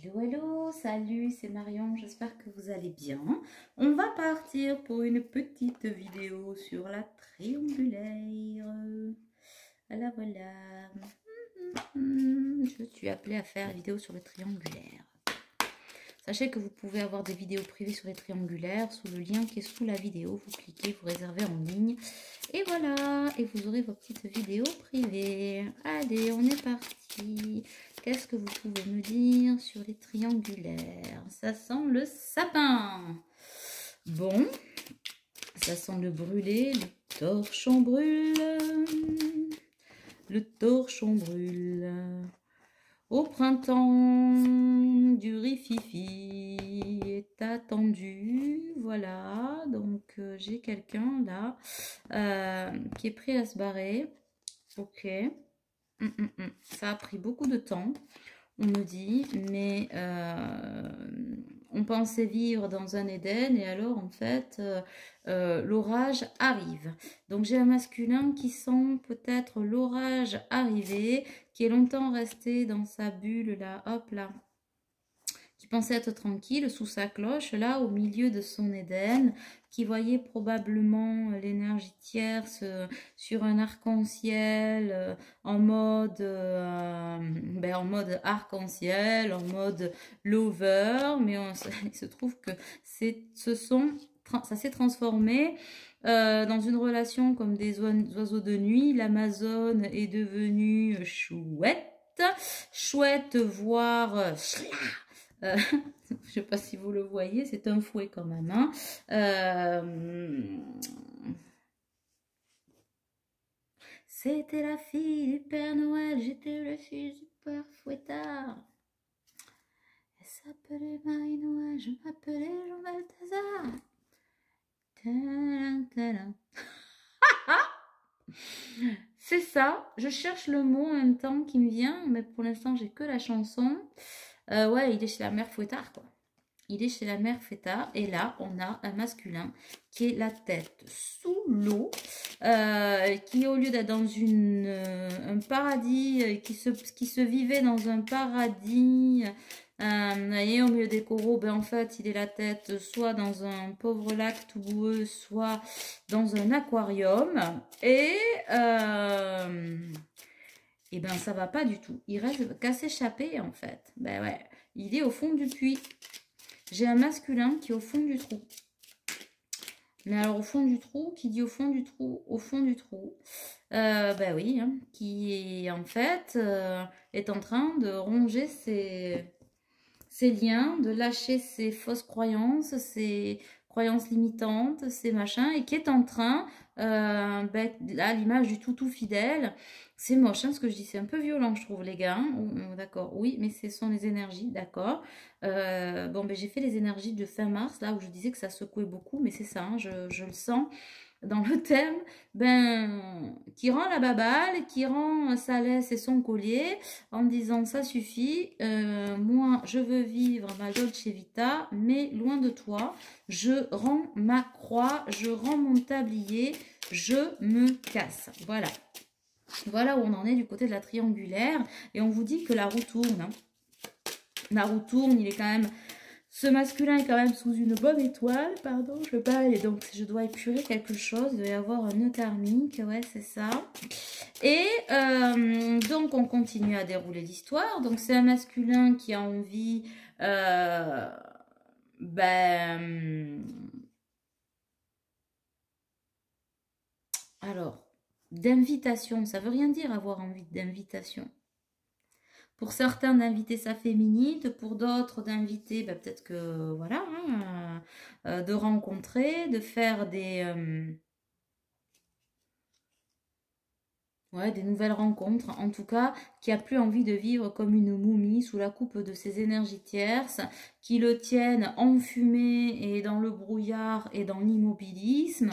Hello, hello, salut, c'est Marion, j'espère que vous allez bien. On va partir pour une petite vidéo sur la triangulaire. Voilà, voilà. Je suis appelée à faire une vidéo sur le triangulaire. Sachez que vous pouvez avoir des vidéos privées sur les triangulaires sous le lien qui est sous la vidéo. Vous cliquez, vous réservez en ligne. Et voilà, et vous aurez vos petites vidéos privées. Allez, on est parti. Qu'est-ce que vous pouvez me dire sur les triangulaires? Ça sent le sapin. Bon, ça sent le brûlé, le torchon brûle. Le torchon brûle. Au printemps, du rififi est attendu. Voilà, donc j'ai quelqu'un là qui est prêt à se barrer. Ok. Ça a pris beaucoup de temps, on me dit, mais on pensait vivre dans un Éden et alors en fait l'orage arrive. Donc j'ai un masculin qui sent peut-être l'orage arriver, qui est longtemps resté dans sa bulle là, hop là, qui pensait être tranquille sous sa cloche là au milieu de son Éden, qui voyait probablement l'énergie tierce sur un arc-en-ciel en mode arc-en-ciel, en mode lover, mais il se trouve que ça s'est transformé dans une relation comme des oiseaux de nuit. L'Amazone est devenue chouette, voire je ne sais pas si vous le voyez, c'est un fouet quand même. Hein. C'était la fille du Père Noël, j'étais le fils du Père Fouettard. Elle s'appelait Marie-Noël, je m'appelais Jean Balthazar. C'est ça, je cherche le mot en même temps qui me vient, mais pour l'instant j'ai que la chanson. Ouais, il est chez la mère Fouettard, quoi. Il est chez la mère Fouettard. Et là, on a un masculin qui est la tête sous l'eau, qui au lieu d'être dans un paradis, qui se vivait dans un paradis, vous voyez, au milieu des coraux, ben en fait, il est la tête soit dans un pauvre lac tout boueux, soit dans un aquarium. Et ben ça va pas du tout. Il reste qu'à s'échapper en fait. Ben ouais, il est au fond du puits. J'ai un masculin qui est au fond du trou. Mais alors au fond du trou, qui dit au fond du trou, ben oui, hein, qui en fait est en train de ronger ses liens, de lâcher ses fausses croyances, ses croyances limitantes, ces machins, et qui est en train, à l'image du toutou fidèle, c'est moche, hein, ce que je dis, c'est un peu violent, je trouve, les gars, hein. D'accord, oui, mais ce sont les énergies, d'accord. Bon, ben j'ai fait les énergies de fin mars, là où je disais que ça secouait beaucoup, mais c'est ça, hein, je le sens dans le terme, qui rend la baballe, qui rend sa laisse et son collier, en disant ça suffit, moi je veux vivre ma Dolce Vita, mais loin de toi, je rends ma croix, je rends mon tablier, je me casse. Voilà. Voilà où on en est du côté de la triangulaire, et on vous dit que la roue tourne. Hein. La roue tourne, il est quand même... Ce masculin est quand même sous une bonne étoile, pardon, je parle, et donc je dois épurer quelque chose, il doit y avoir un nœud karmique, ouais, c'est ça. Et donc on continue à dérouler l'histoire, donc c'est un masculin qui a envie, alors, d'invitation, ça veut rien dire avoir envie d'invitation. Pour certains, d'inviter sa féminine, pour d'autres, d'inviter, peut-être que, voilà, hein, de rencontrer, de faire des nouvelles rencontres. En tout cas, qui a plus envie de vivre comme une momie sous la coupe de ces énergies tierces, qui le tiennent enfumé et dans le brouillard et dans l'immobilisme.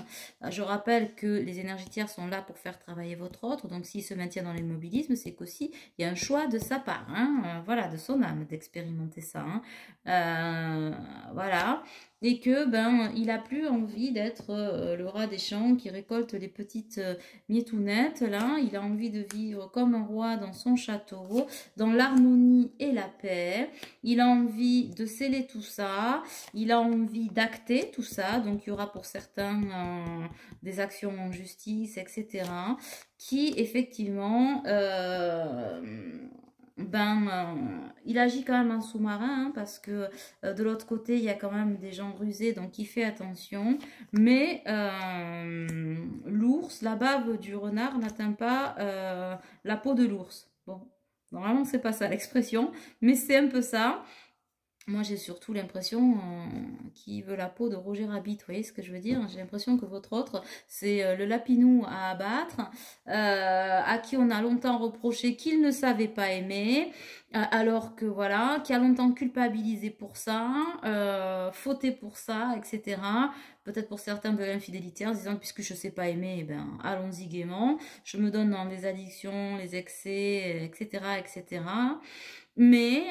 Je rappelle que les énergies tierces sont là pour faire travailler votre autre. Donc, s'il se maintient dans l'immobilisme, c'est qu'aussi, il y a un choix de sa part. Hein, voilà, de son âme, d'expérimenter ça. Hein. Voilà. et que ben il a plus envie d'être le rat des champs qui récolte les petites mietounettes là. Il a envie de vivre comme un roi dans son château, dans l'harmonie et la paix. Il a envie de sceller tout ça, il a envie d'acter tout ça, donc il y aura pour certains des actions en justice, etc., qui effectivement il agit quand même en sous-marin, hein, parce que de l'autre côté, il y a quand même des gens rusés, donc il fait attention. Mais l'ours, la bave du renard n'atteint pas la peau de l'ours. Bon, normalement, c'est pas ça l'expression, mais c'est un peu ça. Moi, j'ai surtout l'impression qu'il veut la peau de Roger Rabbit, vous voyez ce que je veux dire? J'ai l'impression que votre autre, c'est le lapinou à abattre, à qui on a longtemps reproché qu'il ne savait pas aimer, alors que voilà, qui a longtemps culpabilisé pour ça, fauté pour ça, etc. Peut-être pour certains de l'infidélité, en disant, puisque je ne sais pas aimer, eh ben, allons-y gaiement, je me donne dans les addictions, les excès, etc., etc., mais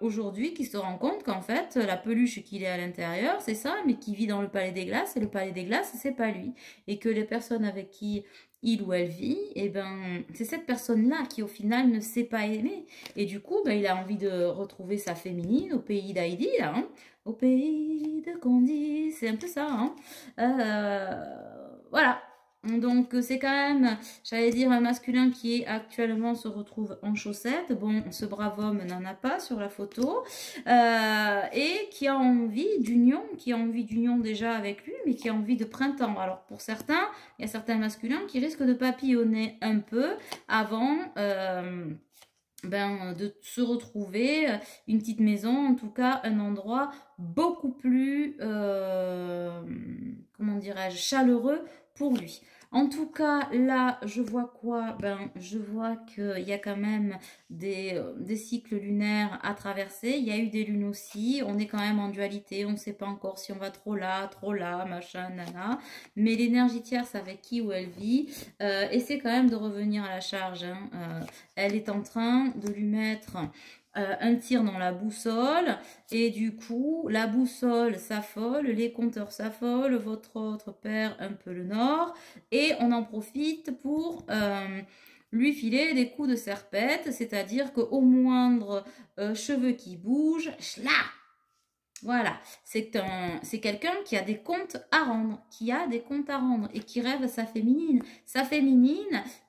aujourd'hui, qui se rend compte qu'en fait, la peluche qu'il est à l'intérieur, c'est ça, mais qui vit dans le palais des glaces, et le palais des glaces, c'est pas lui. Et que les personnes avec qui il ou elle vit, eh ben, c'est cette personne-là qui, au final, ne sait pas aimer. Et du coup, ben, il a envie de retrouver sa féminine au pays d'Heidi, là, hein, au pays de Candy, c'est un peu ça, hein. Voilà. Donc c'est quand même, j'allais dire, un masculin qui actuellement se retrouve en chaussettes. Bon, ce brave homme n'en a pas sur la photo. Et qui a envie d'union déjà avec lui, mais qui a envie de printemps. Alors pour certains, il y a certains masculins qui risquent de papillonner un peu avant de se retrouver une petite maison, en tout cas un endroit beaucoup plus, comment dirais-je, chaleureux pour lui. En tout cas, là, je vois quoi? Je vois qu'il y a quand même des cycles lunaires à traverser. Il y a eu des lunes aussi. On est quand même en dualité. On ne sait pas encore si on va trop là, machin, nana. Mais l'énergie tierce avec qui ou elle vit, essaie quand même de revenir à la charge, hein. Elle est en train de lui mettre un tir dans la boussole, et du coup la boussole s'affole, les compteurs s'affolent, votre autre perd un peu le nord, et on en profite pour lui filer des coups de serpette, c'est-à-dire qu'au moindre cheveu qui bouge, chla, voilà, c'est quelqu'un qui a des comptes à rendre, et qui rêve à sa féminine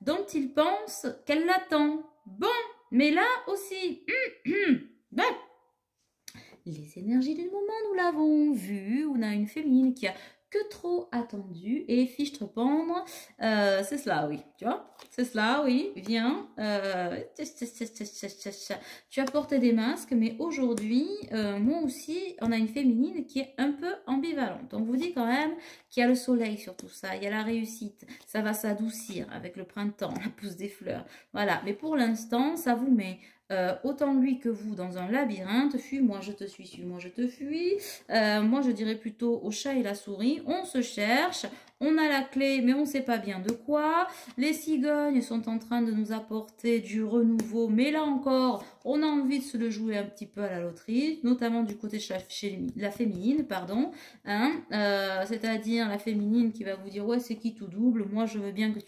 dont il pense qu'elle l'attend. Bon, mais là aussi, ben, les énergies du moment, nous l'avons vu, on a une féminine qui a que trop attendu et fiche pendre, c'est cela, oui, tu vois, c'est cela, oui, viens, tu as porté des masques, mais aujourd'hui, moi aussi, on a une féminine qui est un peu ambivalente. On vous dit quand même qu'il y a le soleil sur tout ça, il y a la réussite, ça va s'adoucir avec le printemps, la pousse des fleurs, voilà, mais pour l'instant, ça vous met autant lui que vous dans un labyrinthe. Fuis-moi, je te suis, suis-moi, je te fuis. Moi, je dirais plutôt au chat et la souris. On se cherche, on a la clé, mais on ne sait pas bien de quoi. Les cigognes sont en train de nous apporter du renouveau, mais là encore, on a envie de se le jouer un petit peu à la loterie, notamment du côté chez la féminine, pardon. Hein, c'est-à-dire la féminine qui va vous dire, ouais, c'est qui tout double, moi je veux bien que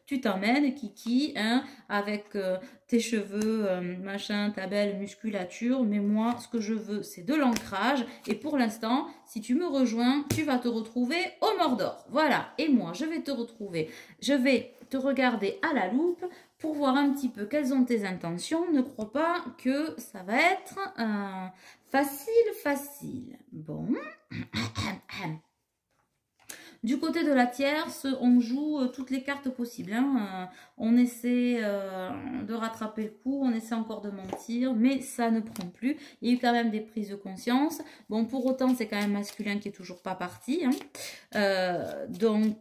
tu t'emmènes, Kiki, hein, avec tes cheveux, machin, ta belle musculature, mais moi, ce que je veux, c'est de l'ancrage, et pour l'instant, si tu me rejoins, tu vas te retrouver au Mordor. Voilà, et moi, je vais te retrouver, je vais te regarder à la loupe pour voir un petit peu quelles sont tes intentions. Ne crois pas que ça va être facile. Bon. Du côté de la tierce, on joue toutes les cartes possibles, hein. On essaie de rattraper le coup, on essaie encore de mentir, mais ça ne prend plus. Il y a eu quand même des prises de conscience. Bon, pour autant, c'est quand même masculin qui est toujours pas parti, hein. Bon.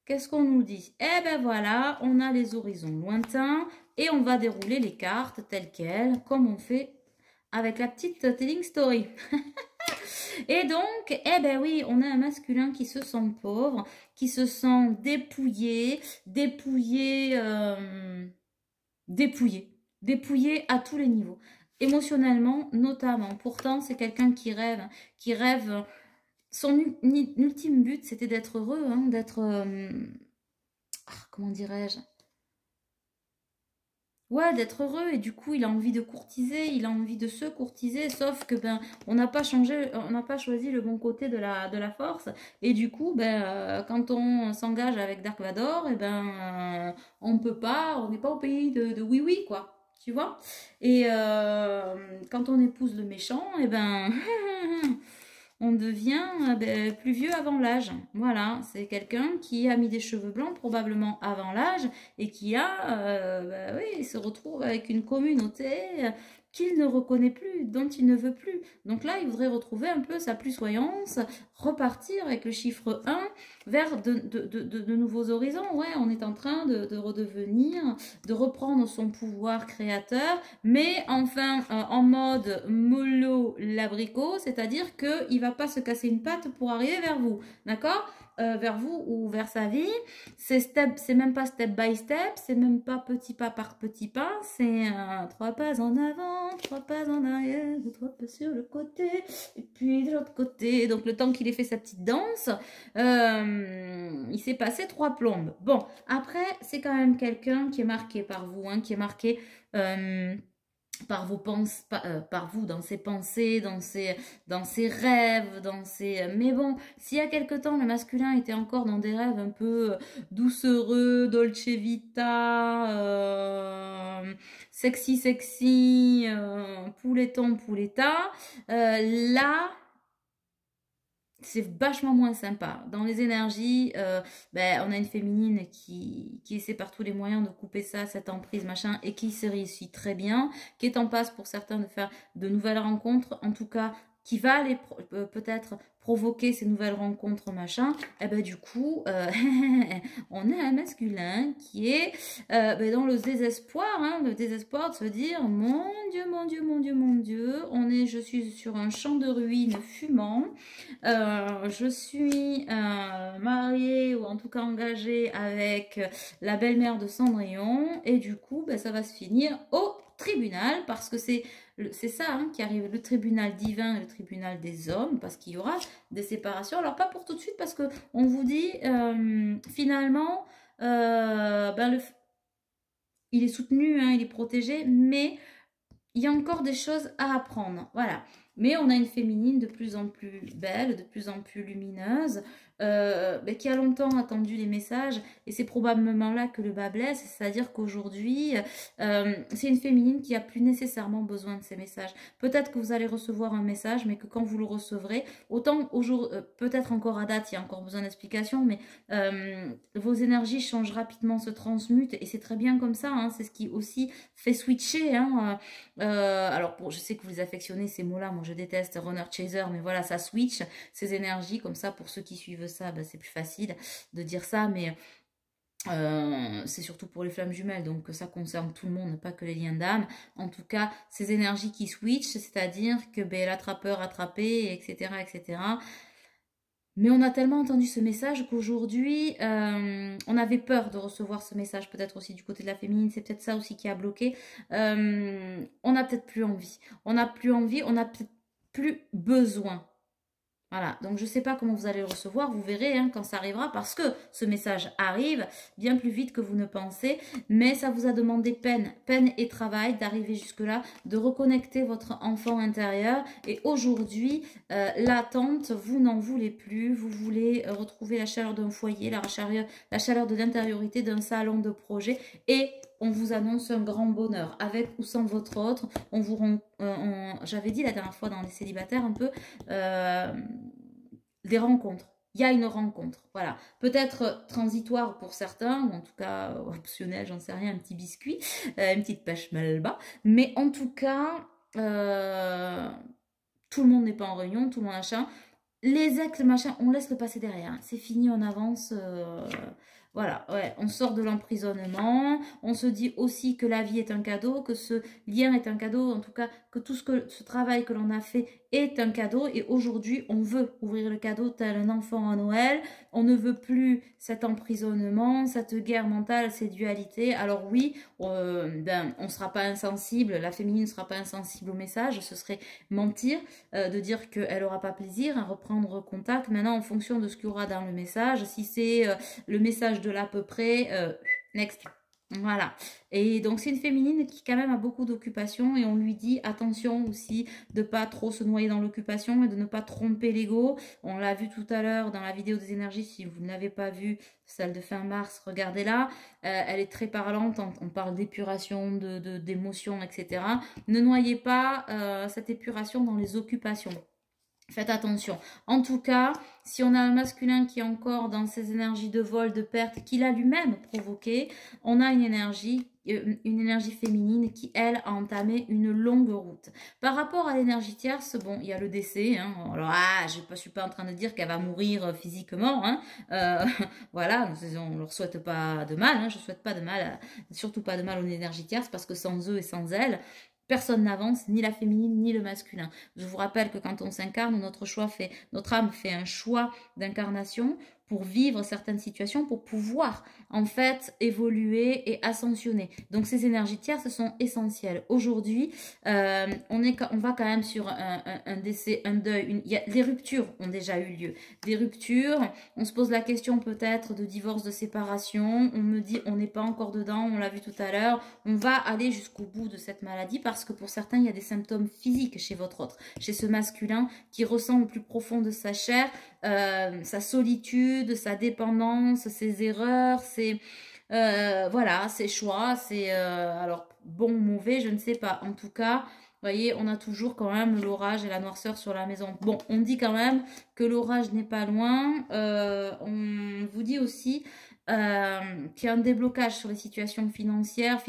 Qu'est-ce qu'on nous dit? Eh ben voilà, on a les horizons lointains et on va dérouler les cartes telles quelles, comme on fait avec la petite telling story. Et donc, eh ben oui, on a un masculin qui se sent pauvre, qui se sent dépouillé à tous les niveaux. émotionnellement notamment. Pourtant, c'est quelqu'un qui rêve. Son ultime but, c'était d'être heureux, hein, d'être... comment dirais-je? Ouais, d'être heureux, et du coup, il a envie de courtiser, il a envie de se courtiser, sauf que ben, on n'a pas choisi le bon côté de la force, et du coup, ben, quand on s'engage avec Dark Vador, et on peut pas, on n'est pas au pays de oui oui quoi, tu vois. Et quand on épouse le méchant, et ben on devient plus vieux avant l'âge. Voilà, c'est quelqu'un qui a mis des cheveux blancs probablement avant l'âge et qui oui, se retrouve avec une communauté qu'il ne reconnaît plus, dont il ne veut plus. Donc là, il voudrait retrouver un peu sa plusvoyance, repartir avec le chiffre 1 vers de nouveaux horizons. Ouais, on est en train de redevenir, de reprendre son pouvoir créateur, mais enfin en mode mollo l'abricot, c'est-à-dire qu'il ne va pas se casser une patte pour arriver vers vous, d'accord? Vers vous ou vers sa vie, c'est même pas step by step, c'est même pas petit pas par petit pas, c'est 3 pas en avant, 3 pas en arrière, 3 pas sur le côté, et puis de l'autre côté. Donc le temps qu'il ait fait sa petite danse, il s'est passé 3 plombes. Bon, après, c'est quand même quelqu'un qui est marqué par vous, hein, qui est marqué... par par vous, dans ses pensées, dans ses rêves, mais bon, s'il y a quelque temps, le masculin était encore dans des rêves un peu doucereux, dolce vita, sexy, pouletton, pouletta, là... c'est vachement moins sympa. Dans les énergies, on a une féminine qui essaie par tous les moyens de couper ça, cette emprise, machin, et qui se réussit très bien, qui est en passe pour certains de faire de nouvelles rencontres, en tout cas, qui va aller peut-être provoquer ces nouvelles rencontres, machin. Et du coup, on a un masculin qui est dans le désespoir, hein, le désespoir de se dire, mon Dieu, mon Dieu, mon Dieu, mon Dieu, je suis sur un champ de ruines fumant. Je suis mariée ou en tout cas engagée avec la belle-mère de Cendrillon, et du coup ça va se finir au tribunal, parce que c'est ça hein, qui arrive, le tribunal divin et le tribunal des hommes, parce qu'il y aura des séparations. Alors pas pour tout de suite, parce que on vous dit finalement il est soutenu, hein, il est protégé, mais il y a encore des choses à apprendre, voilà. Mais on a une féminine de plus en plus belle, de plus en plus lumineuse, qui a longtemps attendu les messages, et c'est probablement là que le bas blesse, c'est-à-dire qu'aujourd'hui, c'est une féminine qui a plus nécessairement besoin de ces messages. Peut-être que vous allez recevoir un message, mais que quand vous le recevrez, autant aujourd'hui, peut-être encore à date, il y a encore besoin d'explication, mais vos énergies changent rapidement, se transmutent, et c'est très bien comme ça, hein, c'est ce qui aussi fait switcher, hein, alors je sais que vous les affectionnez ces mots-là, moi je déteste runner chaser, mais voilà, ça switch ces énergies comme ça. Pour ceux qui suivent ça, c'est plus facile de dire ça, mais c'est surtout pour les flammes jumelles, donc ça concerne tout le monde, pas que les liens d'âme. En tout cas, ces énergies qui switchent, c'est-à-dire que l'attrapeur attrapé, etc., etc. Mais on a tellement entendu ce message qu'aujourd'hui, on avait peur de recevoir ce message, peut-être aussi du côté de la féminine, c'est peut-être ça aussi qui a bloqué. On n'a peut-être plus envie. On n'a plus envie, on n'a peut-être plus besoin. Voilà, donc je ne sais pas comment vous allez le recevoir, vous verrez hein, quand ça arrivera, parce que ce message arrive bien plus vite que vous ne pensez, mais ça vous a demandé peine et travail d'arriver jusque-là, de reconnecter votre enfant intérieur, et aujourd'hui, l'attente, vous n'en voulez plus, vous voulez retrouver la chaleur d'un foyer, la chaleur de l'intériorité d'un salon de projet, et on vous annonce un grand bonheur, avec ou sans votre autre. On vous j'avais dit la dernière fois dans les célibataires un peu, des rencontres. Il y a une rencontre, voilà. Peut-être transitoire pour certains, ou en tout cas optionnel, j'en sais rien, un petit biscuit, une petite pêche melba. Mais en tout cas, tout le monde n'est pas en réunion, tout le monde machin. Les ex, machin, on laisse le passer derrière. C'est fini, on avance. Voilà, ouais, on sort de l'emprisonnement, on se dit aussi que la vie est un cadeau, que ce lien est un cadeau, en tout cas que ce travail que l'on a fait est un cadeau et aujourd'hui on veut ouvrir le cadeau tel un enfant à Noël. On ne veut plus cet emprisonnement, cette guerre mentale, ces dualités. Alors oui, on ne sera pas insensible, la féminine ne sera pas insensible au message, ce serait mentir de dire qu'elle n'aura pas plaisir à reprendre contact. Maintenant, en fonction de ce qu'il y aura dans le message, si c'est le message de l'à peu près, next. Voilà. Et donc, c'est une féminine qui quand même a beaucoup d'occupations et on lui dit attention aussi de pas trop se noyer dans l'occupation et de ne pas tromper l'ego. On l'a vu tout à l'heure dans la vidéo des énergies. Si vous ne l'avez pas vue, celle de fin mars, regardez-la. Elle est très parlante. On parle d'épuration, d'émotions, etc. Ne noyez pas cette épuration dans les occupations. Faites attention. En tout cas, si on a un masculin qui est encore dans ses énergies de vol, de perte, qu'il a lui-même provoqué, on a une énergie féminine qui, elle, a entamé une longue route. Par rapport à l'énergie tierce, bon, il y a le décès. Hein. Alors, je suis pas en train de dire qu'elle va mourir physiquement. Hein. Voilà, on ne leur souhaite pas de mal. Hein. Je ne souhaite pas de mal, surtout pas de mal aux énergies tierces, parce que sans eux et sans elles, personne n'avance, ni la féminine, ni le masculin. Je vous rappelle que quand on s'incarne, notre âme fait un choix d'incarnation pour vivre certaines situations, pour pouvoir en fait évoluer et ascensionner. Donc ces énergies tierces sont essentielles. Aujourd'hui, on va quand même sur un décès, un deuil. Les ruptures ont déjà eu lieu. Des ruptures, on se pose la question peut-être de divorce, de séparation. On me dit on n'est pas encore dedans, on l'a vu tout à l'heure. On va aller jusqu'au bout de cette maladie parce que pour certains, il y a des symptômes physiques chez votre autre, chez ce masculin qui ressent au plus profond de sa chair sa solitude, sa dépendance, ses erreurs, voilà, ses choix, alors bon ou mauvais, je ne sais pas. En tout cas, vous voyez, on a toujours quand même l'orage et la noirceur sur la maison. Bon, on dit quand même que l'orage n'est pas loin. On vous dit aussi qu'il y a un déblocage sur les situations financières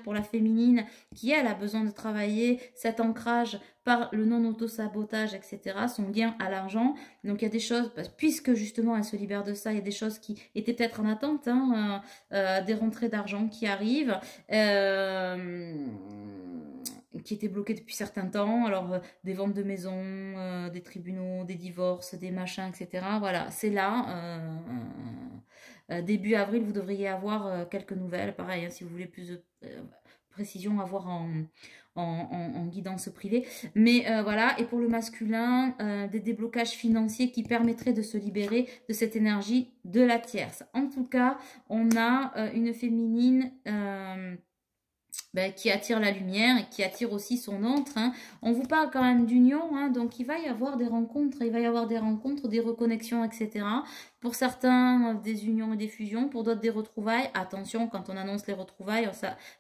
pour la féminine qui, elle, a besoin de travailler cet ancrage par le non-auto-sabotage, etc., son lien à l'argent. Donc, il y a des choses, puisque justement, elle se libère de ça, il y a des choses qui étaient peut-être en attente, hein, des rentrées d'argent qui arrivent, qui étaient bloquées depuis certains temps. Alors, des ventes de maisons, des tribunaux, des divorces, des machins, etc. Voilà, c'est là. Début avril, vous devriez avoir quelques nouvelles. Pareil, hein, si vous voulez plus de précision, à voir en guidance privée. Mais voilà, et pour le masculin, des déblocages financiers qui permettraient de se libérer de cette énergie de la tierce. En tout cas, on a une féminine qui attire la lumière et qui attire aussi son autre. Hein. On vous parle quand même d'union, hein, donc il va y avoir des rencontres, des reconnexions, etc. Pour certains, des unions et des fusions, pour d'autres, des retrouvailles. Attention, quand on annonce les retrouvailles,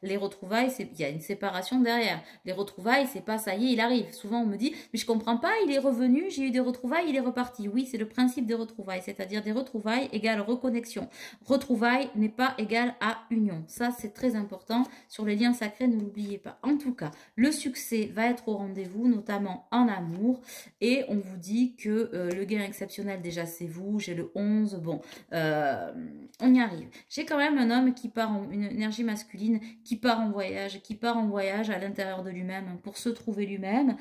il y a une séparation derrière. Les retrouvailles, c'est pas ça y est, il arrive. Souvent, on me dit, mais je comprends pas, il est revenu, j'ai eu des retrouvailles, il est reparti. Oui, c'est le principe des retrouvailles, c'est-à-dire des retrouvailles égale reconnexion. Retrouvailles n'est pas égal à union. Ça, c'est très important. Sur les liens sacrés, ne l'oubliez pas. En tout cas, le succès va être au rendez-vous, notamment en amour. Et on vous dit que le gain exceptionnel, déjà, c'est vous. J'ai le 11. Bon, on y arrive. J'ai quand même un homme qui part une énergie masculine, qui part en voyage à l'intérieur de lui-même pour se trouver lui-même.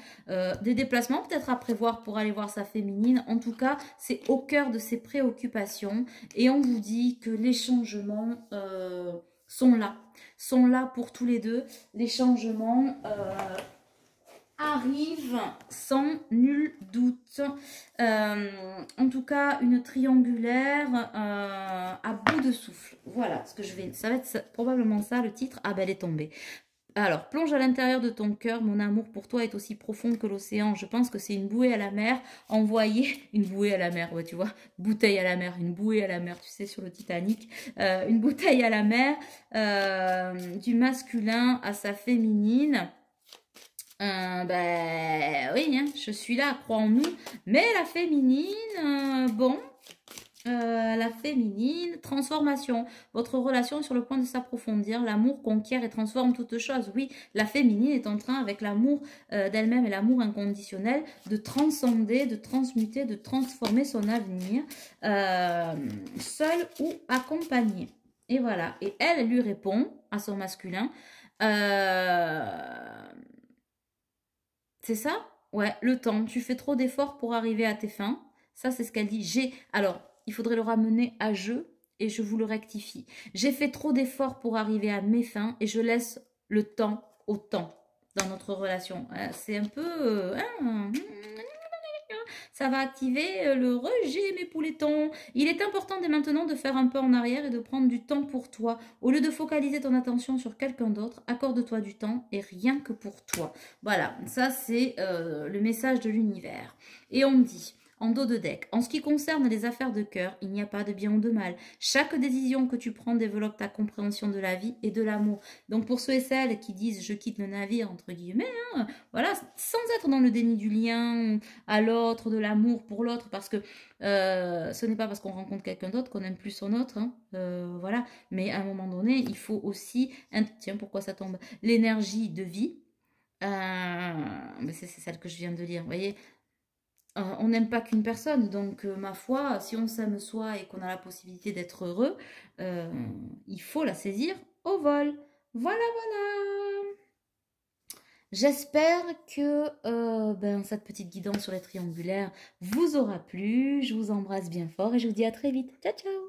Des déplacements peut-être à prévoir pour aller voir sa féminine. En tout cas, c'est au cœur de ses préoccupations. Et on vous dit que les changements sont là pour tous les deux. Les changements arrive sans nul doute. En tout cas, une triangulaire à bout de souffle. Voilà ce que ça va être probablement ça le titre. Ah ben elle est tombée. Alors, plonge à l'intérieur de ton cœur, mon amour pour toi est aussi profond que l'océan. Je pense que c'est une bouée à la mer envoyée, une bouée à la mer, ouais, tu vois, bouteille à la mer, une bouée à la mer, tu sais, sur le Titanic, une bouteille à la mer du masculin à sa féminine. Oui, hein, je suis là, crois en nous. Mais la féminine, la féminine, transformation. Votre relation est sur le point de s'approfondir. L'amour conquiert et transforme toute chose. Oui, la féminine est en train, avec l'amour d'elle-même et l'amour inconditionnel, de transcender, de transmuter, de transformer son avenir, seule ou accompagnée. Et voilà. Et elle lui répond à son masculin. C'est ça? Ouais, le temps. Tu fais trop d'efforts pour arriver à tes fins. Ça, c'est ce qu'elle dit. Alors, il faudrait le ramener à je et je vous le rectifie. J'ai fait trop d'efforts pour arriver à mes fins et je laisse le temps au temps dans notre relation. C'est un peu... ça va activer le rejet, mes pouletons. Il est important dès maintenant de faire un pas en arrière et de prendre du temps pour toi. Au lieu de focaliser ton attention sur quelqu'un d'autre, accorde-toi du temps et rien que pour toi. Voilà, ça c'est le message de l'univers. Et on dit... En dos de deck, en ce qui concerne les affaires de cœur, il n'y a pas de bien ou de mal. Chaque décision que tu prends développe ta compréhension de la vie et de l'amour. Donc pour ceux et celles qui disent je quitte le navire, entre guillemets, hein, voilà, sans être dans le déni du lien à l'autre, de l'amour pour l'autre, parce que ce n'est pas parce qu'on rencontre quelqu'un d'autre qu'on aime plus son autre, hein, voilà. Mais à un moment donné, il faut aussi, tiens, pourquoi ça tombe, l'énergie de vie. Mais c'est celle que je viens de lire, vous voyez. On n'aime pas qu'une personne, donc ma foi, si on s'aime soi et qu'on a la possibilité d'être heureux, il faut la saisir au vol. Voilà, voilà. J'espère que cette petite guidance sur les triangulaires vous aura plu. Je vous embrasse bien fort et je vous dis à très vite. Ciao, ciao.